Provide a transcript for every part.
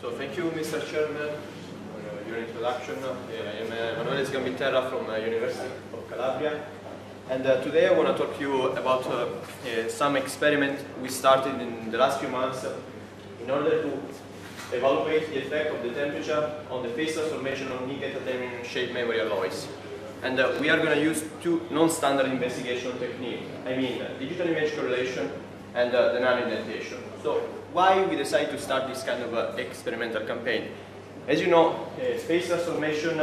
So thank you, Mr. Chairman, for your introduction. I am Emanuele Sgambiterra from University of Calabria, and today I want to talk to you about some experiment we started in the last few months in order to evaluate the effect of the temperature on the phase transformation of nickel titanium shape memory alloys. And we are going to use two non-standard investigation techniques. I mean, digital image correlation and the nano-indentation. So, why we decided to start this kind of experimental campaign? As you know, phase transformation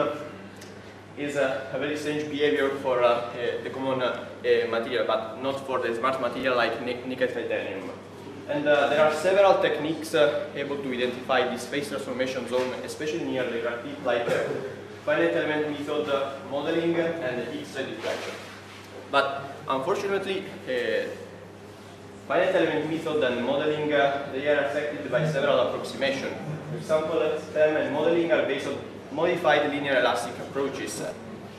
is a very strange behavior for the common material, but not for the smart material like nickel titanium. And there are several techniques able to identify this phase transformation zone, especially near the graphite, like finite element method modeling and X-ray diffraction. But unfortunately, finite element method and modeling they are affected by several approximations. For example, STEM and modeling are based on modified linear elastic approaches.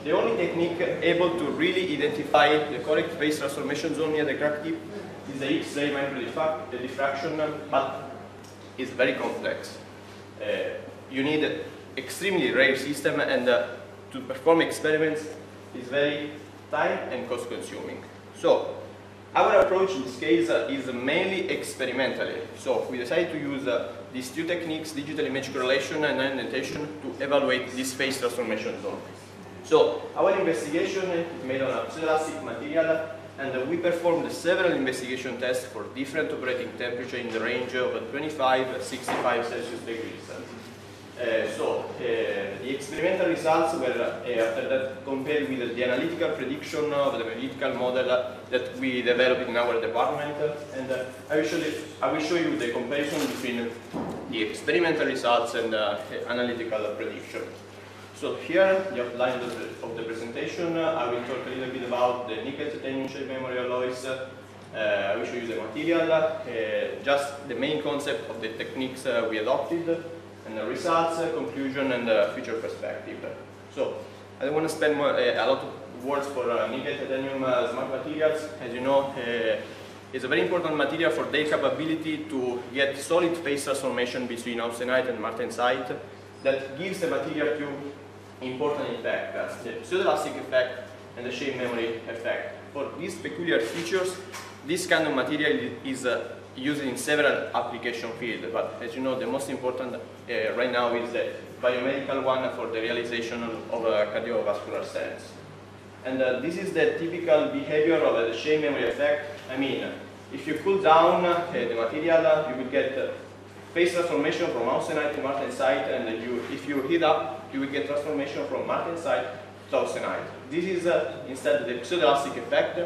The only technique able to really identify the correct phase transformation zone near the crack tip is the X-ray micro diffraction, but it's very complex. You need extremely rare system, and to perform experiments is very time and cost consuming. So our approach in this case is mainly experimentally. So we decided to use these two techniques, digital image correlation and nano-indentation, to evaluate this phase transformation zone. So our investigation is made on a pseudoelastic material, and we performed several investigation tests for different operating temperature in the range of 25 65 Celsius degrees. The experimental results were after that compared with the analytical prediction of the analytical model that we developed in our department, and I will show you the comparison between the experimental results and analytical prediction. So here, the outline of the presentation, I will talk a little bit about the nickel titanium shape memory alloys. I will show you the material, just the main concept of the techniques we adopted, and the results, conclusion, and future perspective. So I don't want to spend a lot of words for nickel titanium smart materials. As you know, it's a very important material for their capability to get solid phase transformation between austenite and martensite that gives the material two important effects, the pseudoelastic effect and the shape memory effect. For these peculiar features, this kind of material is used in several application fields, but as you know, the most important right now is the biomedical one for the realization of cardiovascular stents. And this is the typical behavior of the shape memory effect. I mean, if you cool down the material, you will get phase transformation from austenite to martensite, and if you heat up, you will get transformation from martensite to austenite. This is instead the pseudoelastic effect.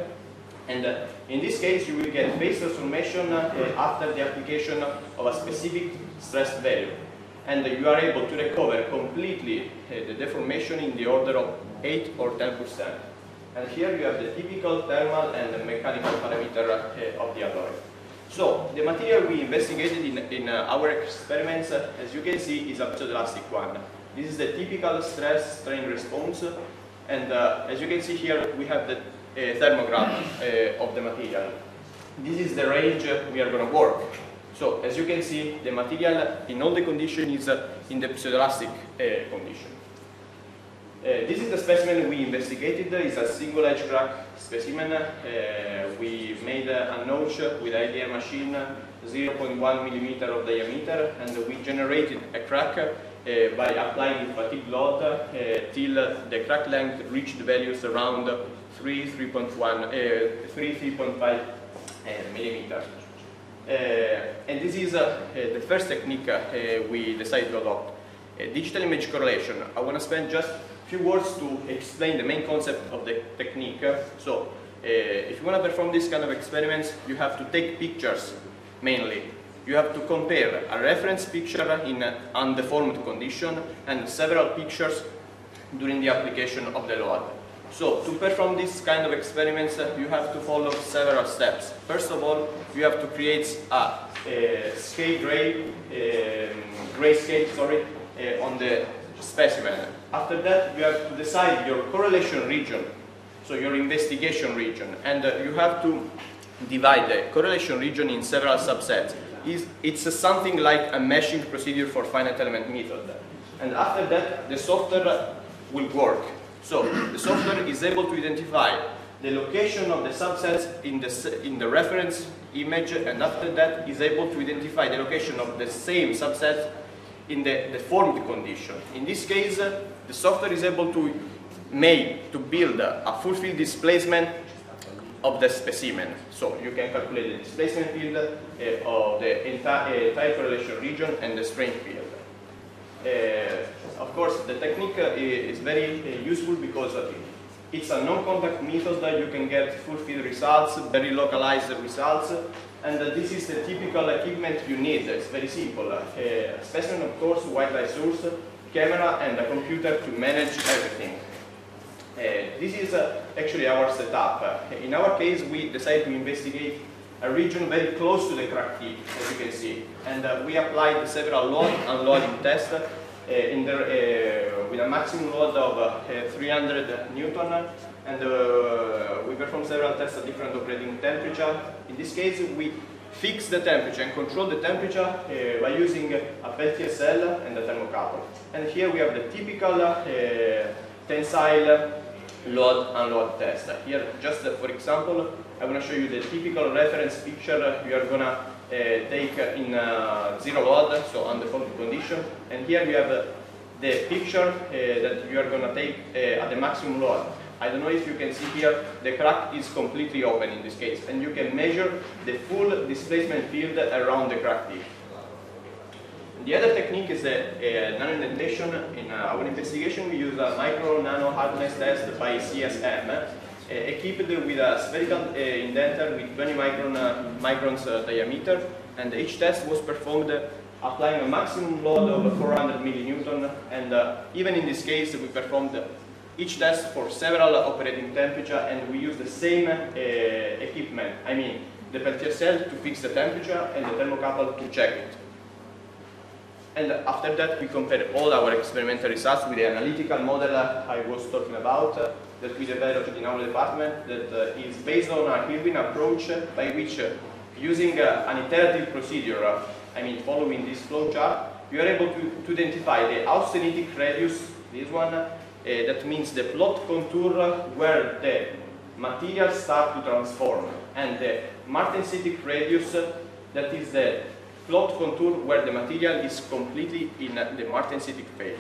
And in this case, you will get phase transformation after the application of a specific stress value. And you are able to recover completely the deformation in the order of 8 or 10%. And here you have the typical thermal and mechanical parameter of the alloy. So the material we investigated in our experiments, as you can see, is a pseudoelastic one. This is the typical stress-strain response. And as you can see here, we have the thermograph of the material. This is the range we are going to work. So as you can see, the material in all the conditions is in the pseudoelastic condition. This is the specimen we investigated. It's a single edge crack specimen. We made a notch with IDM machine, 0.1 millimeter of diameter, and we generated a crack by applying fatigue load till the crack length reached values around 3.5 millimeters. And this is the first technique we decided to adopt, digital image correlation. I want to spend just a few words to explain the main concept of the technique. So, if you want to perform this kind of experiments, you have to take pictures mainly. You have to compare a reference picture in undeformed condition and several pictures during the application of the load. So to perform this kind of experiments, you have to follow several steps. First of all, you have to create a grayscale on the specimen. After that, you have to decide your correlation region, so your investigation region, and you have to divide the correlation region in several subsets. It's something like a meshing procedure for finite element method. And after that, the software will work. So the software is able to identify the location of the subsets in the reference image, and after that is able to identify the location of the same subset in the deformed condition. In this case, the software is able to build a full field displacement of the specimen. So you can calculate the displacement field of the entire correlation region and the strain field. Of course, the technique is very useful because it's a non-contact method that you can get full field results, very localized results, and this is the typical equipment you need. It's very simple. A specimen, of course, white light source, camera, and a computer to manage everything. This is actually our setup. In our case, we decided to investigate a region very close to the crack tip, as you can see, and we applied several load-unloading tests with a maximum load of 300 Newton, and we performed several tests at different operating temperature. In this case, we fix the temperature and control the temperature by using a Peltier cell and a thermocouple. And here we have the typical tensile load-unload test. Here, just for example, I'm going to show you the typical reference picture we are going to take in zero load, so undeformed condition. And here we have the picture that you are going to take at the maximum load. I don't know if you can see here, the crack is completely open in this case, and you can measure the full displacement field around the crack tip. The other technique is the nano-indentation. In our investigation, we use a micro-nano hardness test by CSM, equipped with a spherical indenter with 20 microns diameter, and each test was performed applying a maximum load of 400 millinewton, and even in this case, we performed each test for several operating temperature, and we use the same equipment. I mean, the Peltier cell to fix the temperature and the thermocouple to check it. And after that, we compare all our experimental results with the analytical model I was talking about that we developed in our department, that is based on a Irwin approach by which, using an iterative procedure, I mean following this flow chart, you are able to identify the austenitic radius, this one, that means the plot contour where the materials start to transform, and the martensitic radius, that is the plot contour where the material is completely in the martensitic phase.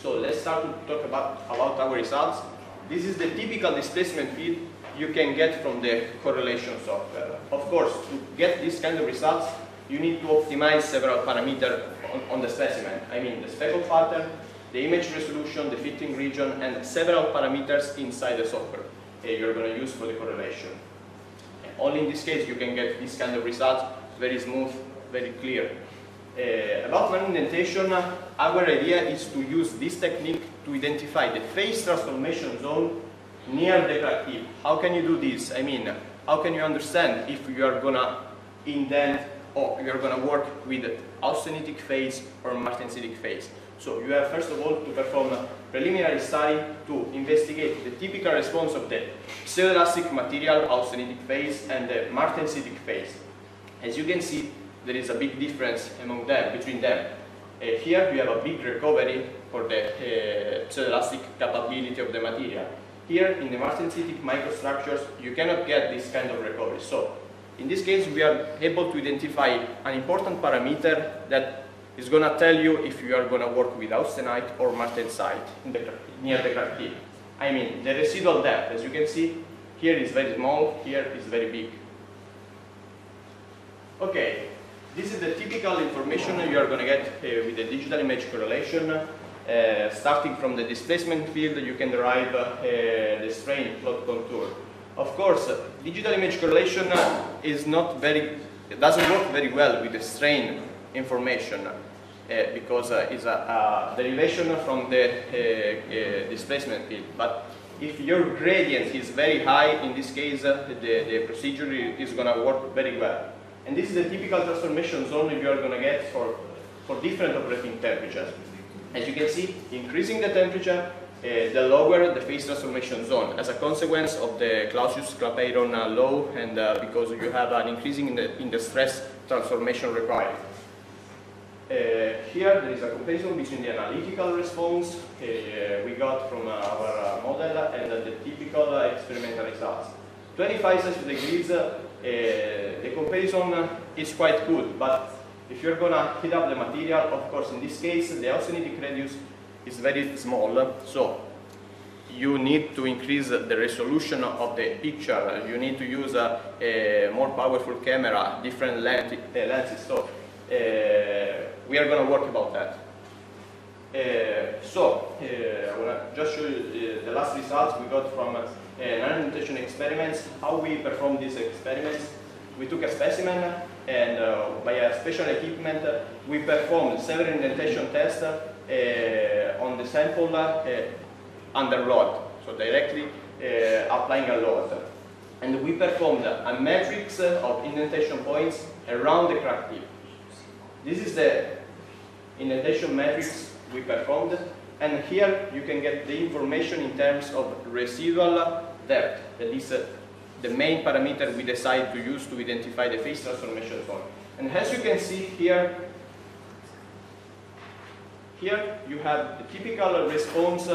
So let's start to talk about our results. This is the typical displacement field you can get from the correlation software. Of course, to get this kind of results, you need to optimize several parameters on the specimen. I mean the speckle pattern, the image resolution, the fitting region, and several parameters inside the software you're going to use for the correlation. And only in this case you can get this kind of results, very smooth, very clear. About nano-indentation, our idea is to use this technique to identify the phase transformation zone near the crack tip. How can you do this? I mean, how can you understand if you are going to indent or you are going to work with austenitic phase or martensitic phase? So you have first of all to perform a preliminary study to investigate the typical response of the pseudoelastic material austenitic phase and the martensitic phase. As you can see, there is a big difference between them. Here we have a big recovery for the pseudoelastic capability of the material. Here in the martensitic microstructures, you cannot get this kind of recovery. So in this case, we are able to identify an important parameter that is going to tell you if you are going to work with austenite or martensite near the crack tip. I mean, the residual depth, as you can see, here is very small, here is very big. Okay, this is the typical information you are going to get with the digital image correlation. Starting from the displacement field, you can derive the strain plot contour. Of course, digital image correlation doesn't work very well with the strain information because it's a derivation from the displacement field. But if your gradient is very high, in this case, the procedure is going to work very well. And this is the typical transformation zone you are going to get for different operating temperatures. As you can see, increasing the temperature, the lower the phase transformation zone as a consequence of the Clausius-Clapeyron law, and because you have an increasing in the stress transformation required. Here there is a comparison between the analytical response we got from our model and the typical experimental results. 25 Celsius degrees, the comparison is quite good, but if you're going to heat up the material, of course in this case the austenitic radius is very small, so you need to increase the resolution of the picture, you need to use a more powerful camera, different lenses, so we are going to work about that. I want to just show you the last results we got from non-indentation experiments. How we performed these experiments: we took a specimen and by a special equipment we performed several indentation tests on the sample under load, so directly applying a load. And we performed a matrix of indentation points around the crack tip. This is the indentation matrix we performed, and here you can get the information in terms of residual depth. That is the main parameter we decide to use to identify the phase transformation zone. And as you can see here you have the typical response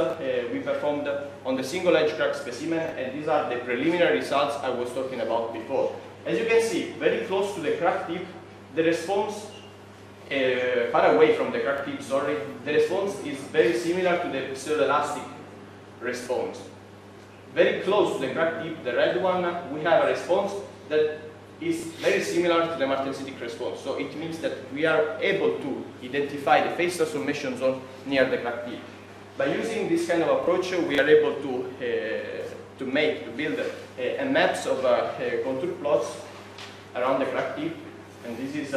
we performed on the single edge crack specimen, and these are the preliminary results I was talking about before. As you can see, very close to the crack tip, the response far away from the crack tip, sorry, the response is very similar to the pseudoelastic response. Very close to the crack tip, the red one, we have a response that is very similar to the martensitic response. So it means that we are able to identify the phase transformation zone near the crack tip. By using this kind of approach, we are able to build maps of contour plots around the crack tip, and this is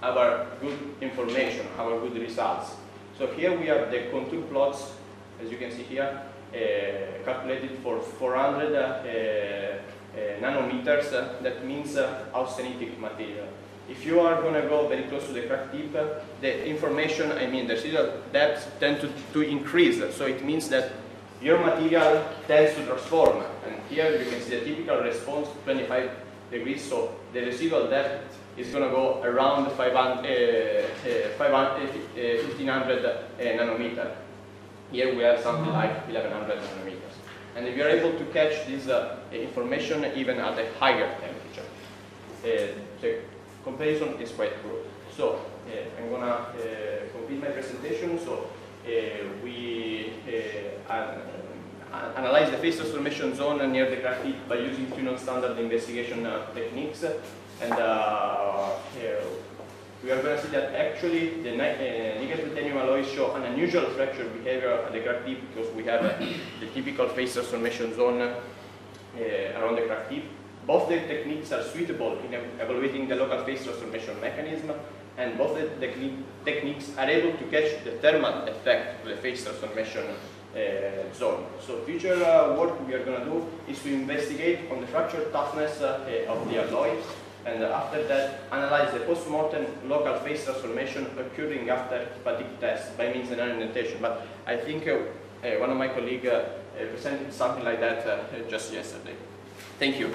our good information, our good results. So here we have the contour plots, as you can see here, calculated for 400 nanometers. That means austenitic material. If you are going to go very close to the crack tip, the information, I mean the residual depths tend to increase. So it means that your material tends to transform. And here you can see the typical response, 25 degrees. So the residual depth is going to go around 1500 nanometer. Here we have something like 1100 nanometers. And if you are able to catch this information even at a higher temperature, the comparison is quite good. So I'm going to complete my presentation. So we analyze the phase transformation zone near the crack tip by using two non-standard investigation techniques. And we are going to see that actually the nickel titanium alloys show an unusual fracture behavior at the crack tip, because we have the typical phase transformation zone around the crack tip. Both the techniques are suitable in evaluating the local phase transformation mechanism, and both the techniques are able to catch the thermal effect of the phase transformation zone. So future work we are going to do is to investigate on the fracture toughness of the alloy, and after that analyze the post-mortem local phase transformation occurring after fatigue test by means of non-indentation. But I think one of my colleagues presented something like that just yesterday. Thank you.